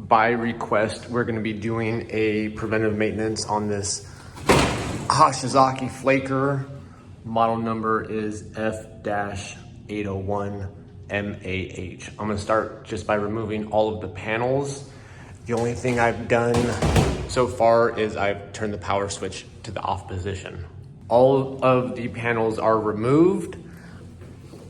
By request, we're going to be doing a preventive maintenance on this Hoshizaki Flaker. Model number is F-801MAH. I'm going to start just by removing all of the panels. The only thing I've done so far is I've turned the power switch to the off position. All of the panels are removed.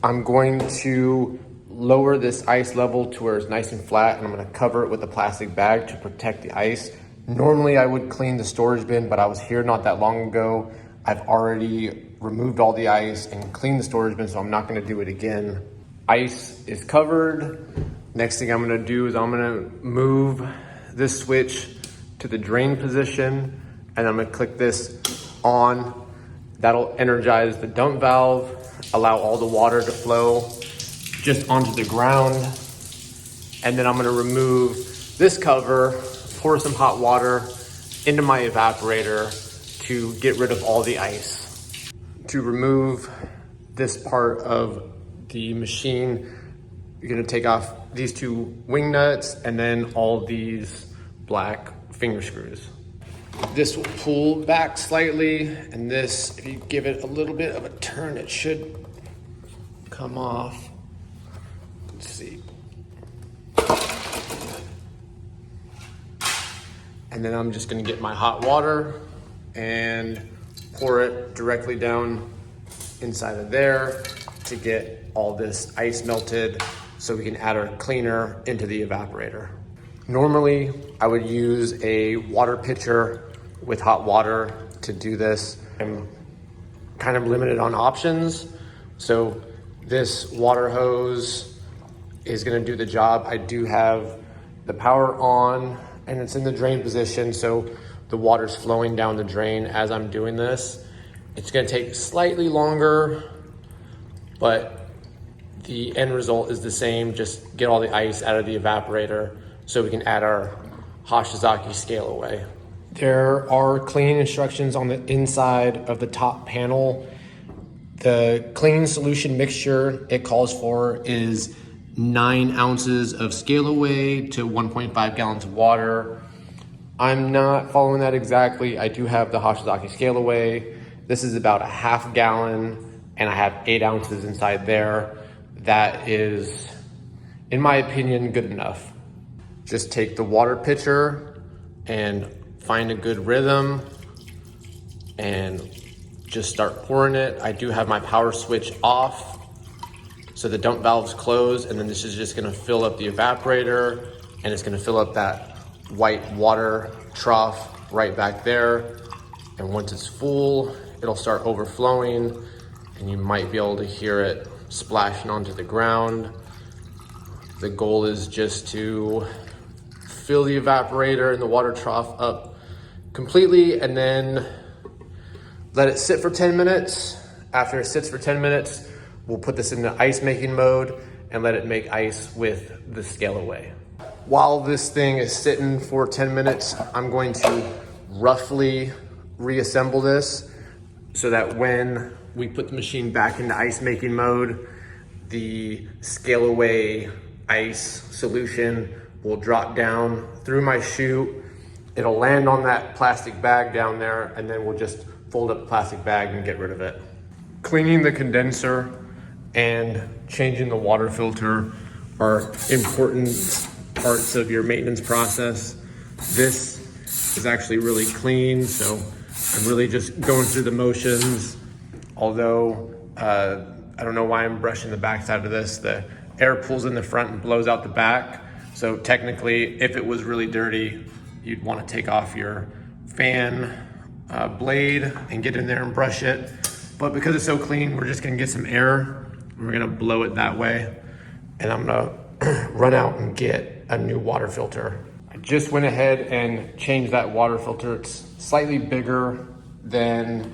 I'm going to lower this ice level to where it's nice and flat, and I'm gonna cover it with a plastic bag to protect the ice. Normally I would clean the storage bin, but I was here not that long ago. I've already removed all the ice and cleaned the storage bin, so I'm not gonna do it again. Ice is covered. Next thing I'm gonna do is I'm gonna move this switch to the drain position, and I'm gonna click this on. That'll energize the dump valve, allow all the water to flow just onto the ground. And then I'm gonna remove this cover, pour some hot water into my evaporator to get rid of all the ice. To remove this part of the machine, you're gonna take off these two wing nuts and then all these black finger screws. This will pull back slightly, and this, if you give it a little bit of a turn, it should come off. Let's see. And then I'm just gonna get my hot water and pour it directly down inside of there to get all this ice melted so we can add our cleaner into the evaporator. Normally, I would use a water pitcher with hot water to do this. I'm kind of limited on options, so this water hose is gonna do the job. I do have the power on and it's in the drain position, so the water's flowing down the drain as I'm doing this. It's gonna take slightly longer, but the end result is the same. Just get all the ice out of the evaporator so we can add our Hoshizaki scale away. There are cleaning instructions on the inside of the top panel. The cleaning solution mixture it calls for is 9 ounces of scale away to 1.5 gallons of water. I'm not following that exactly. I do have the Hoshizaki scale away. This is about a half gallon and I have 8 ounces inside there. That is, in my opinion, good enough. Just take the water pitcher and find a good rhythm and just start pouring it. I do have my power switch off, so the dump valve's closed, and then this is just gonna fill up the evaporator, and it's gonna fill up that white water trough right back there. And once it's full, it'll start overflowing, and you might be able to hear it splashing onto the ground. The goal is just to fill the evaporator and the water trough up completely, and then let it sit for 10 minutes. After it sits for 10 minutes, we'll put this into ice making mode and let it make ice with the scale away. While this thing is sitting for 10 minutes, I'm going to roughly reassemble this so that when we put the machine back into ice making mode, the scale away ice solution will drop down through my chute. It'll land on that plastic bag down there, and then we'll just fold up the plastic bag and get rid of it. Cleaning the condenser and changing the water filter are important parts of your maintenance process. This is actually really clean, so I'm really just going through the motions. Although, I don't know why I'm brushing the back side of this. The air pulls in the front and blows out the back. So technically, if it was really dirty, you'd want to take off your fan blade and get in there and brush it. But because it's so clean, we're just gonna get some air. We're gonna blow it that way. And I'm gonna run out and get a new water filter. I just went ahead and changed that water filter. It's slightly bigger than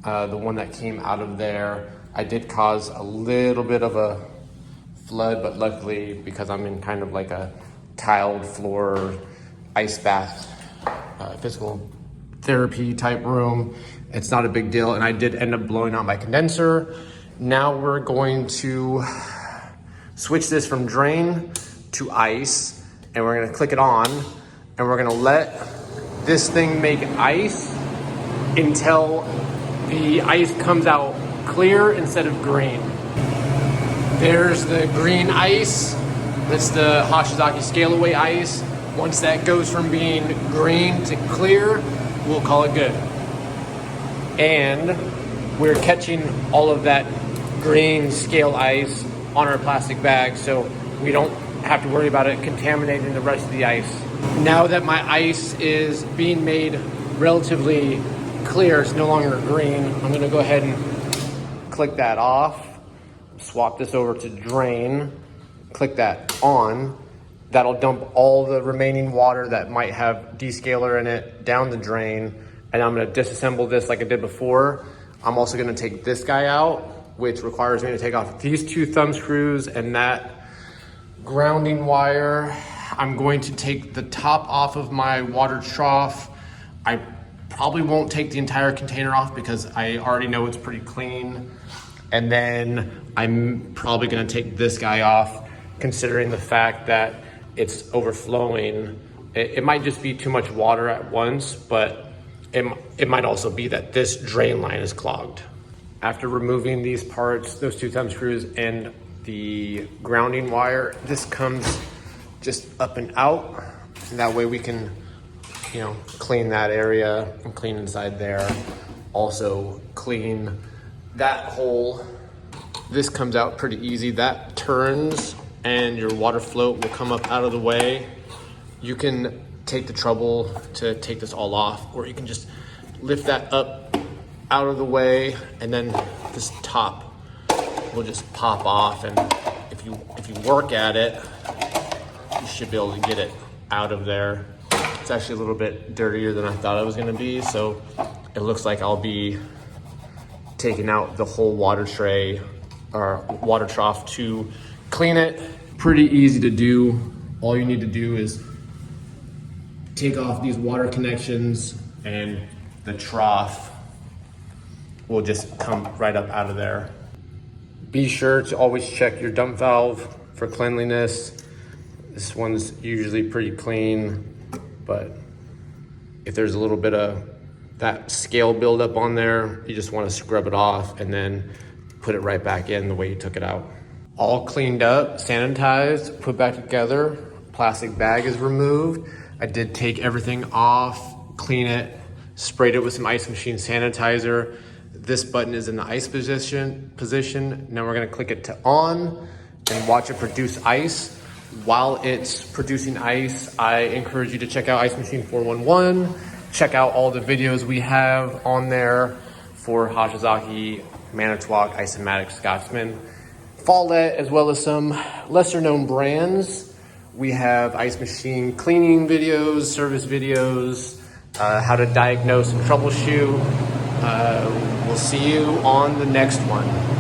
the one that came out of there. I did cause a little bit of a flood, but luckily, because I'm in kind of like a tiled floor ice bath, physical therapy type room, it's not a big deal. And I did end up blowing out my condenser. Now we're going to switch this from drain to ice, and we're gonna click it on, and we're gonna let this thing make ice until the ice comes out clear instead of green. There's the green ice. That's the Hoshizaki scale away ice. Once that goes from being green to clear, we'll call it good. And we're catching all of that green scale ice on our plastic bag, so we don't have to worry about it contaminating the rest of the ice. Now that my ice is being made relatively clear, it's no longer green, I'm gonna go ahead and click that off, swap this over to drain, click that on. That'll dump all the remaining water that might have descaler in it down the drain, and I'm gonna disassemble this like I did before. I'm also gonna take this guy out, which requires me to take off these 2 thumb screws and that grounding wire. I'm going to take the top off of my water trough. I probably won't take the entire container off because I already know it's pretty clean. And then I'm probably gonna take this guy off, considering the fact that it's overflowing. It might just be too much water at once, but it might also be that this drain line is clogged. After removing these parts, those 2 thumb screws and the grounding wire, this comes just up and out. And that way we can, clean that area and clean inside there. Also clean that hole. This comes out pretty easy. That turns and your water float will come up out of the way. You can take the trouble to take this all off, or you can just lift that up out of the way, and then this top will just pop off. And if you work at it, you should be able to get it out of there. It's actually a little bit dirtier than I thought it was gonna be, so it looks like I'll be taking out the whole water tray or water trough to clean it. Pretty easy to do. All you need to do is take off these water connections and the trough will just come right up out of there. Be sure to always check your dump valve for cleanliness. This one's usually pretty clean, but if there's a little bit of that scale buildup on there, you just want to scrub it off and then put it right back in the way you took it out. All cleaned up, sanitized, put back together. Plastic bag is removed. I did take everything off, clean it, sprayed it with some ice machine sanitizer. This button is in the ice position. Now we're gonna click it to on and watch it produce ice. While it's producing ice, I encourage you to check out Ice Machine 411. Check out all the videos we have on there for Hoshizaki, Manitowoc, Isomatic, Scotsman, Follett, as well as some lesser known brands. We have Ice Machine cleaning videos, service videos, how to diagnose and troubleshoot. We'll see you on the next one.